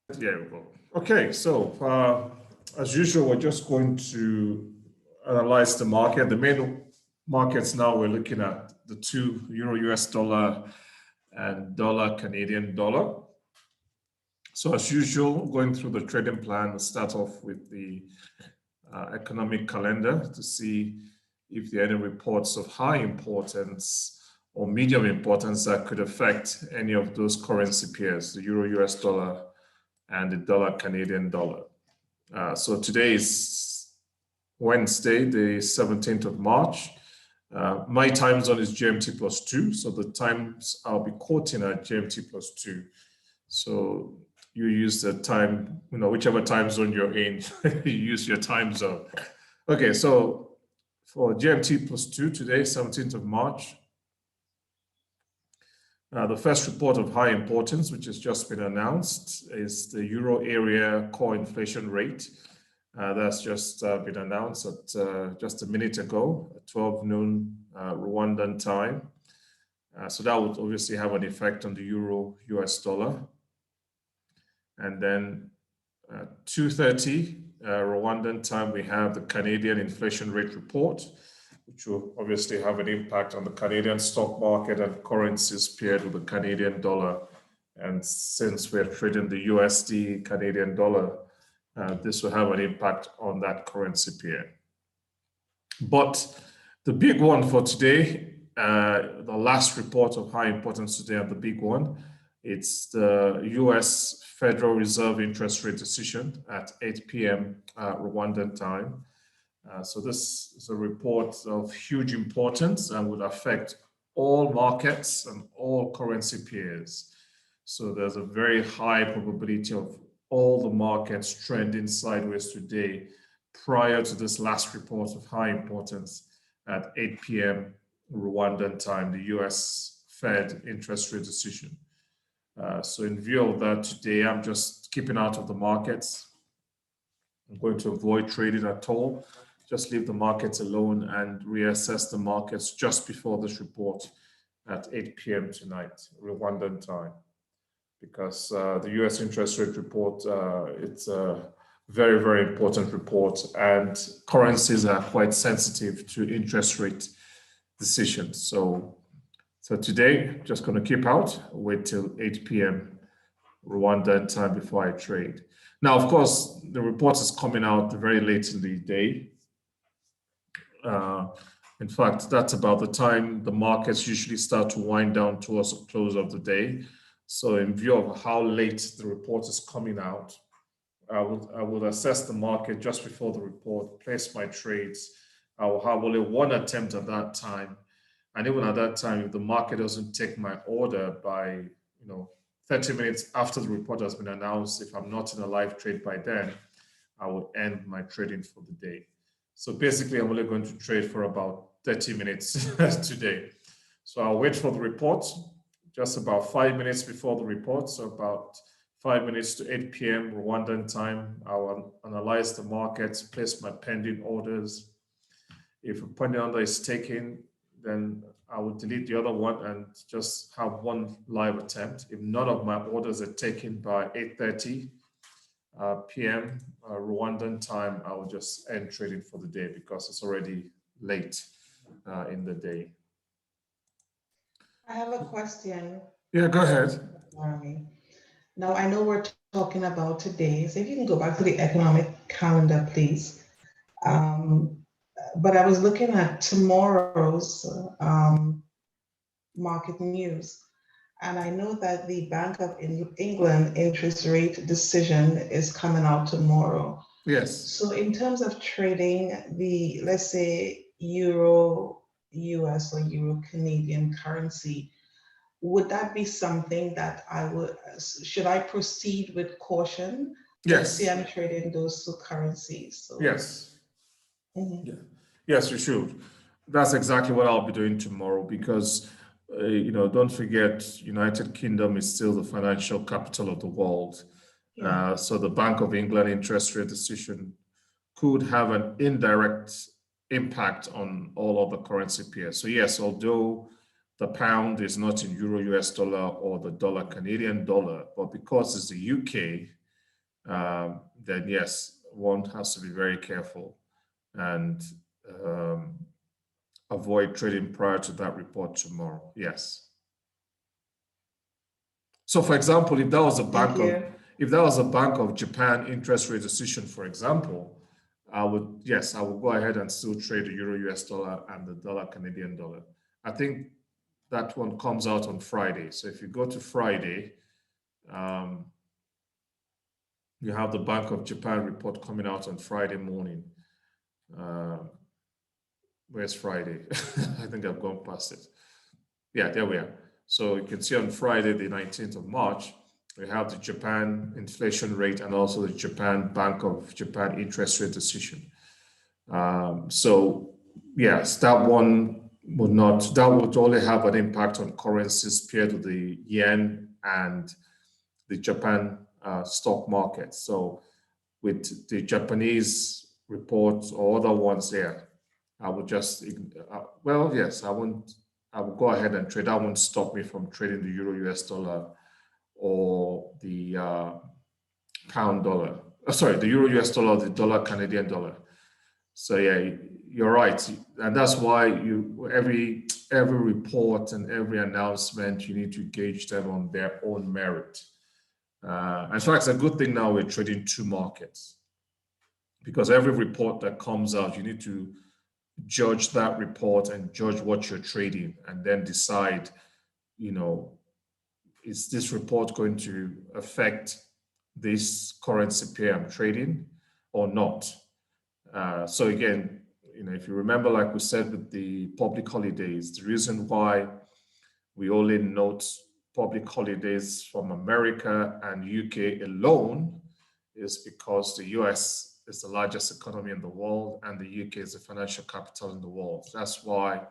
There we go. Okay, so as usual, we're just going to analyze the market. The main markets now, we're looking at the two Euro US dollar and dollar Canadian dollar. So as usual, going through the trading plan, we'll start off with the economic calendar to see if there are any reports of high importance or medium importance that could affect any of those currency pairs, the Euro US dollar and the dollar Canadian dollar. So today is Wednesday, the 17th of March. My time zone is GMT +2, so the times I'll be quoting are GMT +2. So you use the time, whichever time zone you're in, you use your time zone. Okay, so for GMT +2 today, 17th of March, the first report of high importance, which has just been announced, is the Euro area core inflation rate. That's just been announced at just a minute ago, at 12 noon Rwandan time. So that would obviously have an effect on the Euro US dollar. And then 2:30 Rwandan time, we have the Canadian inflation rate report, which will obviously have an impact on the Canadian stock market and currencies paired with the Canadian dollar. And since we're trading the USD Canadian dollar, this will have an impact on that currency pair. But the big one for today, the last report of high importance today, and the big one, it's the US Federal Reserve interest rate decision at 8 p.m. Rwandan time. So this is a report of huge importance and would affect all markets and all currency pairs. So there's a very high probability of all the markets trending sideways today prior to this last report of high importance at 8 p.m. Rwandan time, the US Fed interest rate decision. So in view of that today, I'm just keeping out of the markets. I'm going to avoid trading at all. Just leave the markets alone and reassess the markets just before this report at 8 p.m. tonight, Rwandan time. Because the US interest rate report, it's a very, very important report, and currencies are quite sensitive to interest rate decisions. So today, just going to keep out, wait till 8 p.m. Rwandan time before I trade. Now, of course, the report is coming out very late in the day. In fact, that's about the time the markets usually start to wind down towards the close of the day. So in view of how late the report is coming out, I will assess the market just before the report, place my trades. I will have only one attempt at that time. And even at that time, if the market doesn't take my order by 30 minutes after the report has been announced, if I'm not in a live trade by then, I will end my trading for the day. So basically, I'm only going to trade for about 30 minutes today. So I'll wait for the report, just about 5 minutes before the report. So about 5 minutes to 8 p.m. Rwandan time, I'll analyze the markets, place my pending orders. If a pending order is taken, then I will delete the other one and just have one live attempt. If none of my orders are taken by 8:30 p.m. Rwandan time, I will just end trading for the day because it's already late in the day. I have a question. Yeah, go ahead. Now, I know we're talking about today, so if you can go back to the economic calendar, please. But I was looking at tomorrow's market news, and I know that the Bank of England interest rate decision is coming out tomorrow. Yes. So in terms of trading the, let's say, Euro US or Euro Canadian currency, would that be something that should I proceed with caution? Yes. See, I'm trading those two currencies. So. Yes. Mm-hmm. Yeah. Yes, you should. That's exactly what I'll be doing tomorrow because, don't forget, United Kingdom is still the financial capital of the world. Yeah. So the Bank of England interest rate decision could have an indirect impact on all of the currency pairs. So yes, although the pound is not in Euro US dollar or the dollar Canadian dollar, but because it's the UK, then yes, one has to be very careful and avoid trading prior to that report tomorrow. Yes. So, for example, if that was a Bank of Japan interest rate decision, for example, I would go ahead and still trade the Euro US dollar and the dollar Canadian dollar. I think that one comes out on Friday. So if you go to Friday, you have the Bank of Japan report coming out on Friday morning. Where's Friday? I think I've gone past it. Yeah, there we are. So you can see on Friday, the 19th of March, we have the Japan inflation rate and also the Japan Bank of Japan interest rate decision. So yes, that would only have an impact on currencies paired with the yen and the Japan stock market. So with the Japanese reports or other ones there, I would just, well, yes, I will go ahead and trade. That won't stop me from trading the Euro US dollar or the pound dollar. Sorry, the Euro US dollar, the dollar Canadian dollar. So yeah, you're right, and that's why every report and every announcement, you need to gauge them on their own merit. In fact, it's a good thing now we're trading two markets, because every report that comes out, you need to judge that report and judge what you're trading, and then decide, is this report going to affect this currency pair I'm trading or not? So again, if you remember, like we said with the public holidays, the reason why we only note public holidays from America and UK alone is because the US is the largest economy in the world and the UK is the financial capital in the world. That's why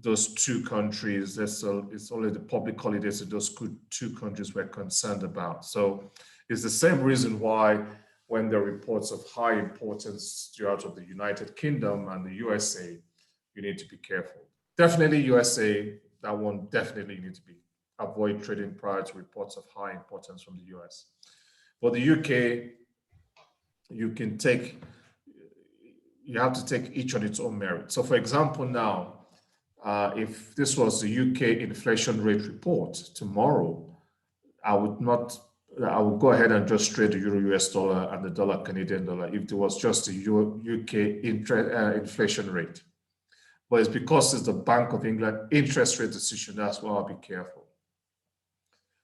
those two countries, it's only the public holidays that those two countries we're concerned about. So it's the same reason why when there are reports of high importance throughout of the United Kingdom and the USA, you need to be careful. Definitely USA, that one definitely need to avoid trading prior to reports of high importance from the US. For the UK, you have to take each on its own merit. So for example, now, if this was the UK inflation rate report tomorrow, I would go ahead and just trade the Euro US dollar and the dollar Canadian dollar if there was just the UK inflation rate. But it's because it's the Bank of England interest rate decision, that's why I'll be careful.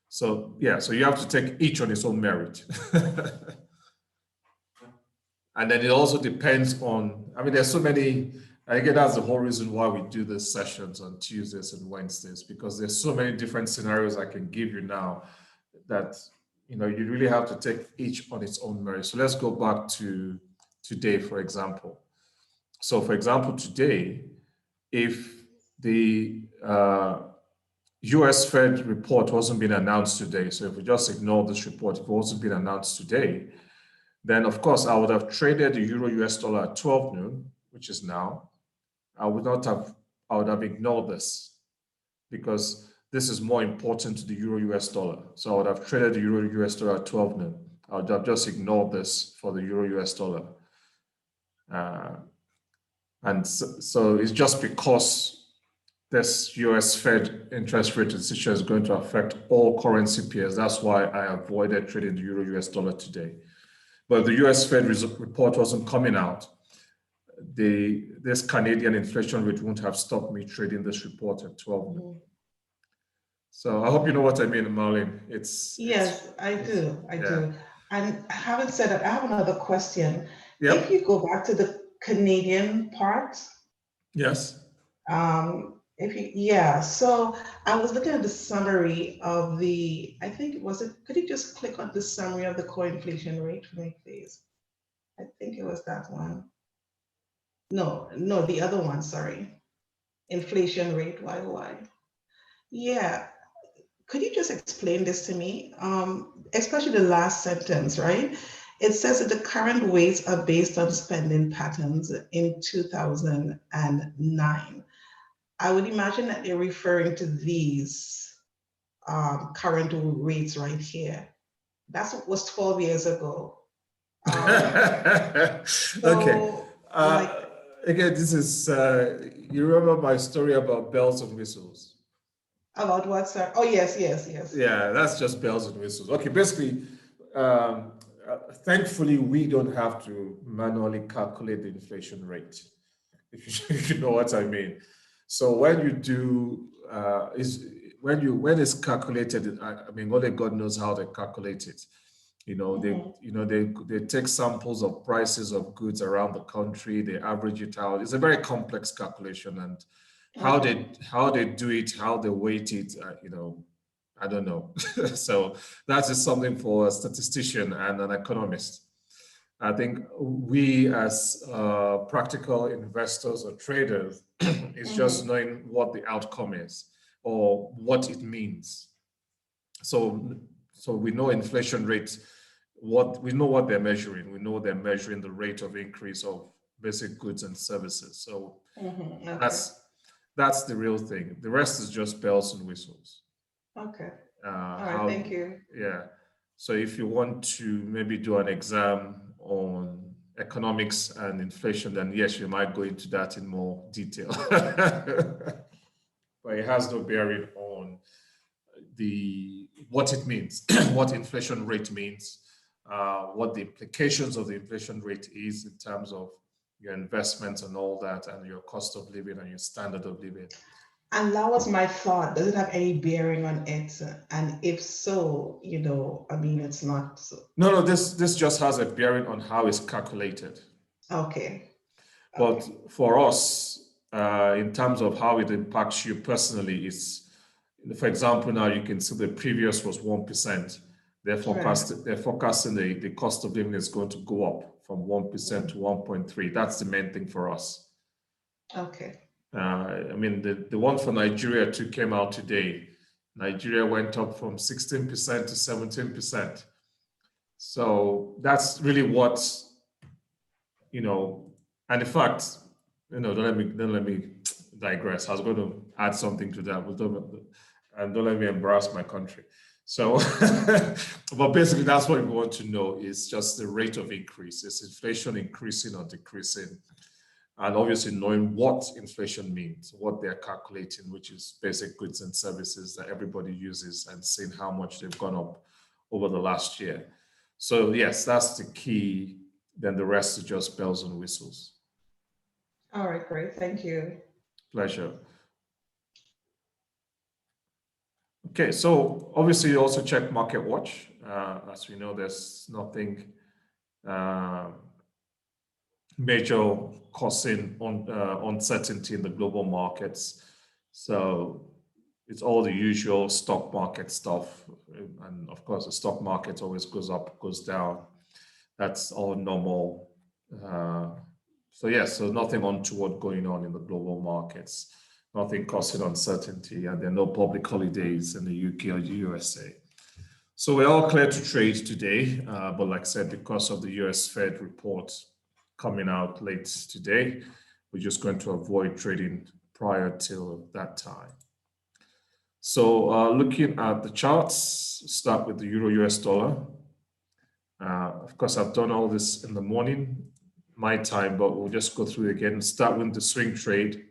So yeah, so you have to take each on its own merit. And then it also depends on, there's so many, again, that's the whole reason why we do these sessions on Tuesdays and Wednesdays, because there's so many different scenarios I can give you now that, you really have to take each on its own merit. So let's go back to today, for example. So for example, today, if the US Fed report wasn't been announced today, so if we just ignore this report, if it wasn't been announced today, then of course I would have traded the Euro US dollar at 12 noon, which is now. I would have ignored this because this is more important to the Euro US dollar. So I would have traded the Euro US dollar at 12 noon. I would have just ignored this for the Euro US dollar. And so it's just because this US Fed interest rate decision is going to affect all currency pairs. That's why I avoided trading the Euro US dollar today. But if the US Fed report wasn't coming out, this Canadian inflation rate wouldn't have stopped me trading this report at 12 noon. So I hope you know what I mean, Marlene. I do. And having said that, I have another question. Yep. If you go back to the Canadian part. Yes. So I was looking at the summary of could you just click on the summary of the core inflation rate for me, please? I think it was that one. No, the other one, sorry. Inflation rate, YY. Yeah. Could you just explain this to me? Especially the last sentence, right? It says that the current weights are based on spending patterns in 2009. I would imagine that they're referring to these current rates right here. That was 12 years ago. Okay. Like, Again, this is, you remember my story about bells and whistles? about what, sir? Oh, yes, yes, yes. Yeah, that's just bells and whistles. Okay, basically, thankfully, we don't have to manually calculate the inflation rate, if you know what I mean. So when you do, when it's calculated, I mean, only God knows how they calculate it. They take samples of prices of goods around the country, they average it out. It's a very complex calculation, and how they do it, how they weight it, I don't know. So that is something for a statistician and an economist. I think we as practical investors or traders is just knowing what the outcome is or what it means. So we know inflation rates, we know what they're measuring. We know they're measuring the rate of increase of basic goods and services. So that's the real thing. The rest is just bells and whistles. Okay. All right, thank you. Yeah. So if you want to maybe do an exam on economics and inflation, then yes, you might go into that in more detail. But it has no bearing on what it means, what inflation rate means, what the implications of the inflation rate is in terms of your investments and all that, and your cost of living and your standard of living. And that was my thought. Does it have any bearing on it? And if so, I mean, it's not. No, this just has a bearing on how it's calculated. Okay. But for us, in terms of how it impacts you personally, it's, for example, now you can see the previous was 1%. They're forecasting the cost of living is going to go up from 1% to 1.3. That's the main thing for us. Okay. I mean, the one for Nigeria too came out today. Nigeria went up from 16% to 17%. So that's really what, and in fact, don't let me digress. I was going to add something to that, but don't let me embarrass my country. So, but basically that's what we want to know is just the rate of increase. Is inflation increasing or decreasing? And obviously knowing what inflation means, what they're calculating, which is basic goods and services that everybody uses, and seeing how much they've gone up over the last year. So yes, that's the key. Then the rest is just bells and whistles. All right, great. Thank you. Pleasure. Okay, so obviously you also check Market Watch. As we know, there's nothing major causing uncertainty in the global markets. So it's all the usual stock market stuff. And of course, the stock market always goes up, goes down. That's all normal. So yes, so nothing untoward going on in the global markets, nothing causing uncertainty, and there are no public holidays in the UK or the USA. So we're all clear to trade today, but like I said, because of the US Fed report coming out late today, we're just going to avoid trading prior till that time. So looking at the charts, start with the Euro US dollar. Of course, I've done all this in the morning, my time, but we'll just go through it again. Start with the swing trade.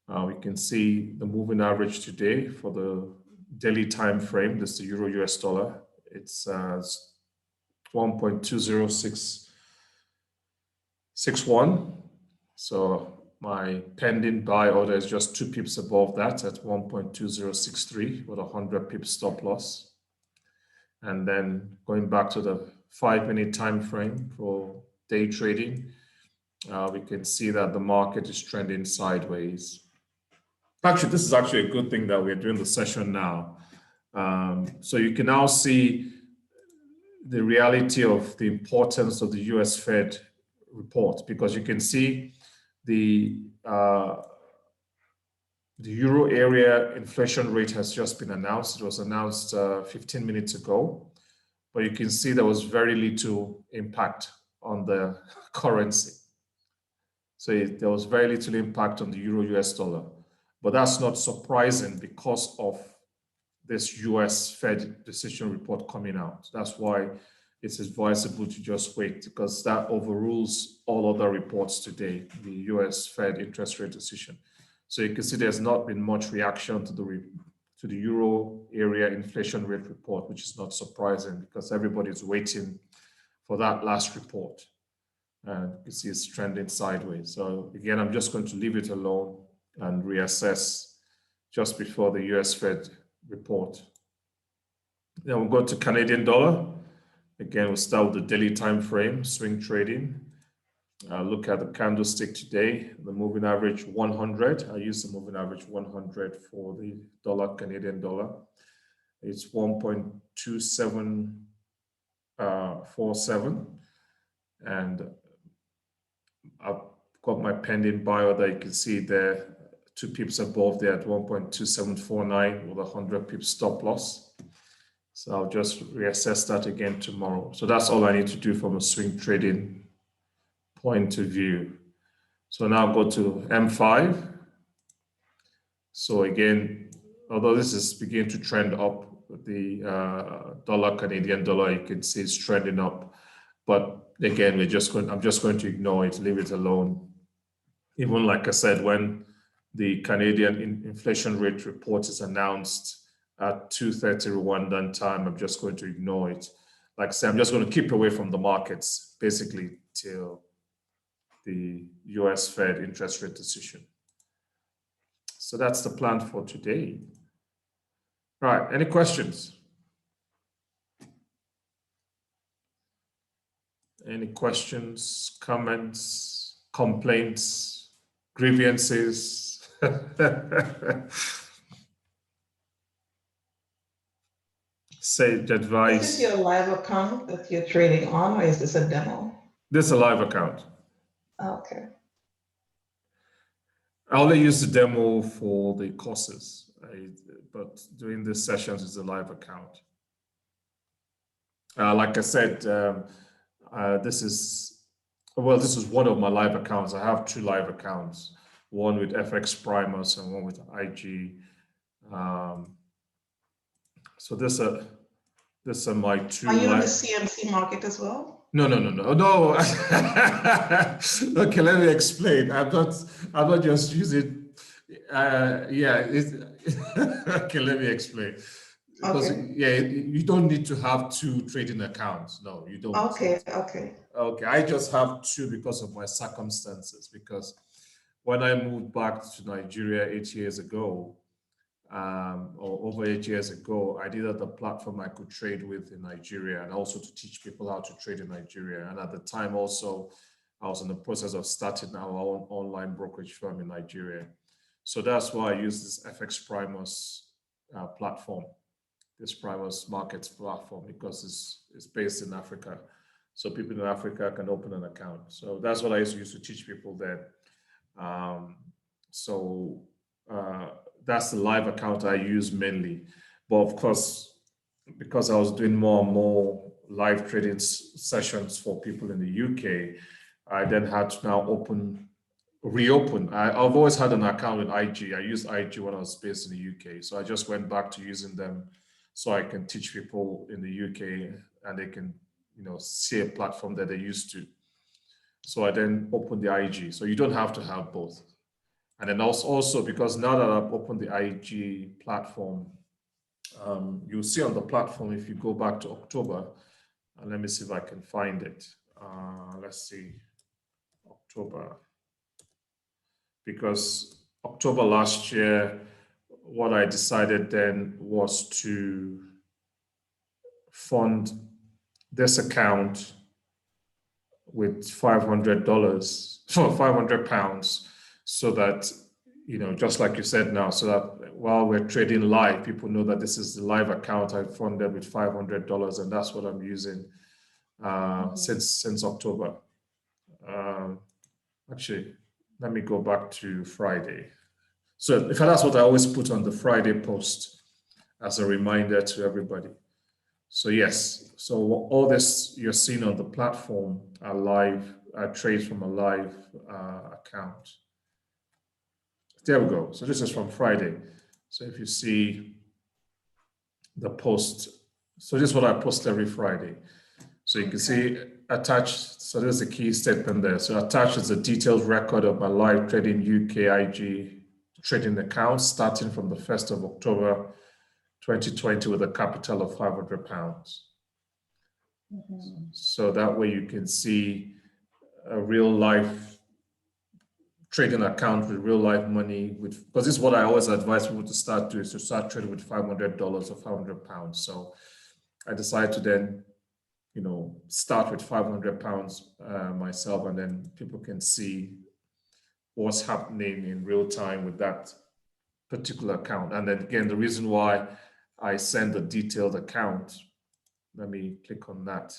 We can see the moving average today for the daily time frame. This is the Euro US dollar. It's 1.20661. So my pending buy order is just 2 pips above that at 1.2063 with a 100 pip stop loss. And then going back to the 5-minute time frame for day trading, we can see that the market is trending sideways. Actually, this is actually a good thing that we're doing the session now. So you can now see the reality of the importance of the US Fed report, because you can see the euro area inflation rate has just been announced. It was announced 15 minutes ago, but you can see there was very little impact on the currency. So there was very little impact on the Euro US dollar, but that's not surprising because of this US Fed decision report coming out. That's why it's advisable to just wait, because that overrules all other reports today, the US Fed interest rate decision. So you can see there's not been much reaction to the Euro area inflation rate report, which is not surprising because everybody's waiting for that last report. And you can see it's trending sideways. So again, I'm just going to leave it alone and reassess just before the US Fed report. Then we'll go to Canadian dollar. Again, we'll start with the daily time frame, swing trading. Look at the candlestick today, the moving average 100. I use the moving average 100 for the dollar, Canadian dollar. It's 1.2747. And I've got my pending buy order. You can see there, 2 pips above there at 1.2749 with a 100 pips stop loss. So I'll just reassess that again tomorrow. So that's all I need to do from a swing trading point of view. So now go to M5. So again, although this is beginning to trend up, the dollar, Canadian dollar, you can see it's trending up. But again, I'm just going to ignore it, leave it alone. Even like I said, when the Canadian inflation rate report is announced at 2:30 Rwandan time, I'm just going to ignore it. Like I said, I'm just going to keep away from the markets basically till the US Fed interest rate decision. So that's the plan for today. Right, any questions? Any questions, comments, complaints, grievances? Sage advice. Is this your live account that you're trading on, or is this a demo? This is a live account. Okay. I only use the demo for the courses, but doing these sessions is a live account. Like I said, this is one of my live accounts. I have 2 live accounts, one with FX Primers and one with IG. So this are my 2. Are you in the CMC market as well? No. Okay, let me explain. I'm not just using. Okay, let me explain. Because you don't need to have 2 trading accounts. No, you don't. Okay. Okay, I just have 2 because of my circumstances. Because when I moved back to Nigeria 8 years ago, or over 8 years ago, I needed a platform I could trade with in Nigeria, and also to teach people how to trade in Nigeria. And at the time also, I was in the process of starting our own online brokerage firm in Nigeria. So that's why I use this FX Primers platform, this Forex Markets platform, because it's based in Africa. So people in Africa can open an account. So that's what I used to use to teach people there. That's the live account I use mainly. But of course, because I was doing more and more live trading sessions for people in the UK, I then had to now reopen. I've always had an account with IG. I used IG when I was based in the UK. So I just went back to using them so I can teach people in the UK and they can, see a platform that they're used to. So I then opened the IG. So you don't have to have both. And then also because now that I've opened the IG platform, you'll see on the platform, if you go back to October, and let me see if I can find it. Let's see, October. Because October last year, what I decided then was to fund this account with $500 for £500, so that, just like you said now, so that while we're trading live, people know that this is the live account I funded with $500, and that's what I'm using since October. Actually, let me go back to Friday. So in fact, that's what I always put on the Friday post as a reminder to everybody. So yes, so all this you're seeing on the platform are live trades from a live account. There we go. So this is from Friday. So if you see the post. So this is what I post every Friday. So you can see attached, so there's a key statement there. So attached is a detailed record of my live trading UKIG trading account starting from the 1st of October 2020 with a capital of £500. So that way you can see a real life trading account with real life money, with, because this is what I always advise people to start doing, to start trading with $500 or £500. So I decided to then, you know, start with £500 myself, and then people can see what's happening in real time with that particular account. And then again, the reason why I send a detailed account, let me click on that.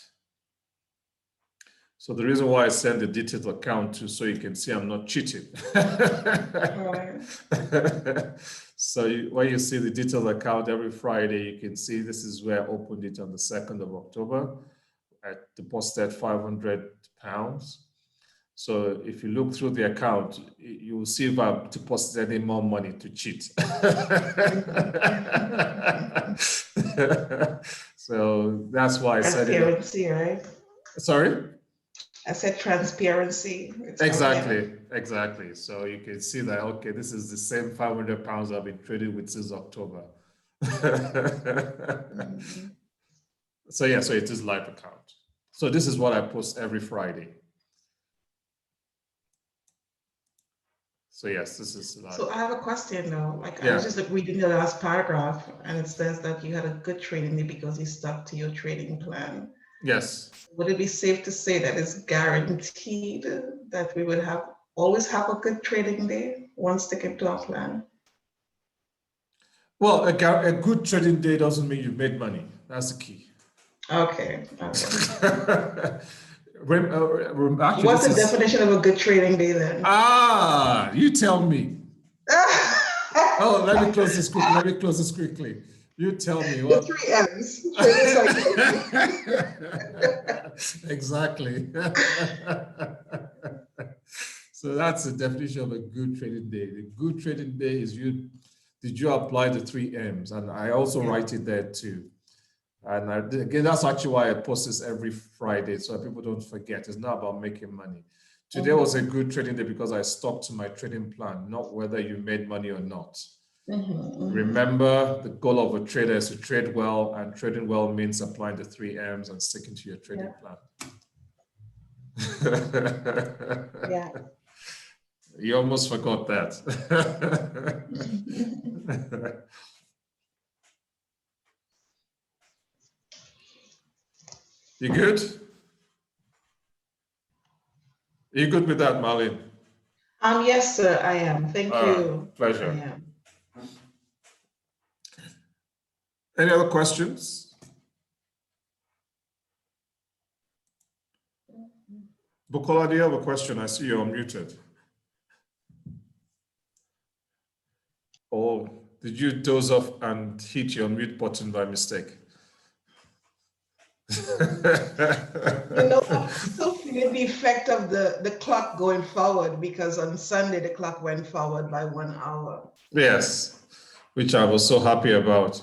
So the reason why I send the detailed account to, so you can see I'm not cheating. So when you see the detailed account every Friday, you can see this is where I opened it on the 2nd of October. I deposited £500. So if you look through the account, you will see if I've deposited any more money to cheat. So that's why I said it. Transparency, right? Sorry? I said transparency. Exactly, exactly. So you can see that, okay, this is the same £500 I've been trading with since October. So yeah, so it is live account. So this is what I post every Friday. So yes, this is live. So I have a question though. Like Yeah. I was just reading the last paragraph, and it says that you had a good trading day because you stuck to your trading plan. Yes. Would it be safe to say that it's guaranteed that we would always have a good trading day once sticking to our plan? Well, a good trading day doesn't mean you've made money. That's the key. Okay. Actually, what's the definition of a good trading day then? Ah, you tell me. Oh, let me close this quickly. Let me close this quickly. You tell me what. The 3 M's. Exactly. So that's the definition of a good trading day. The good trading day is did you apply the 3 M's? And I also write it there too. And again, that's actually why I post this every Friday, so people don't forget. It's not about making money. Today was a good trading day because I stuck to my trading plan, not whether you made money or not. Remember, the goal of a trader is to trade well, and trading well means applying the 3 M's and sticking to your trading plan. Yeah. You almost forgot that. You good? You good with that, Marlene? Yes, sir, I am. Thank you. Pleasure. I am. Any other questions? Bukola, do you have a question? I see you're unmuted. Or did you doze off and hit your mute button by mistake? You know, I'm still feeling the effect of the clock going forward, because on Sunday the clock went forward by 1 hour. Yes, which I was so happy about.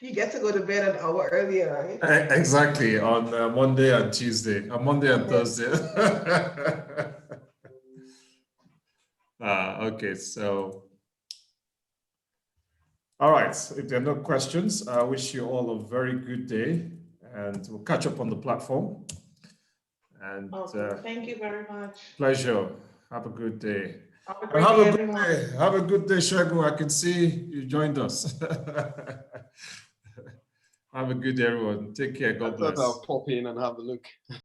You get to go to bed an hour earlier, right? Exactly, on Monday and Tuesday, on Monday and Thursday. Okay, so, all right, if there are no questions, I wish you all a very good day, and we'll catch up on the platform. And thank you very much. Pleasure. Have a good day. Have a great day, everyone. Have a good day, Shagun. I can see you joined us. Have a good day, everyone. Take care. God bless. I'll pop in and have a look.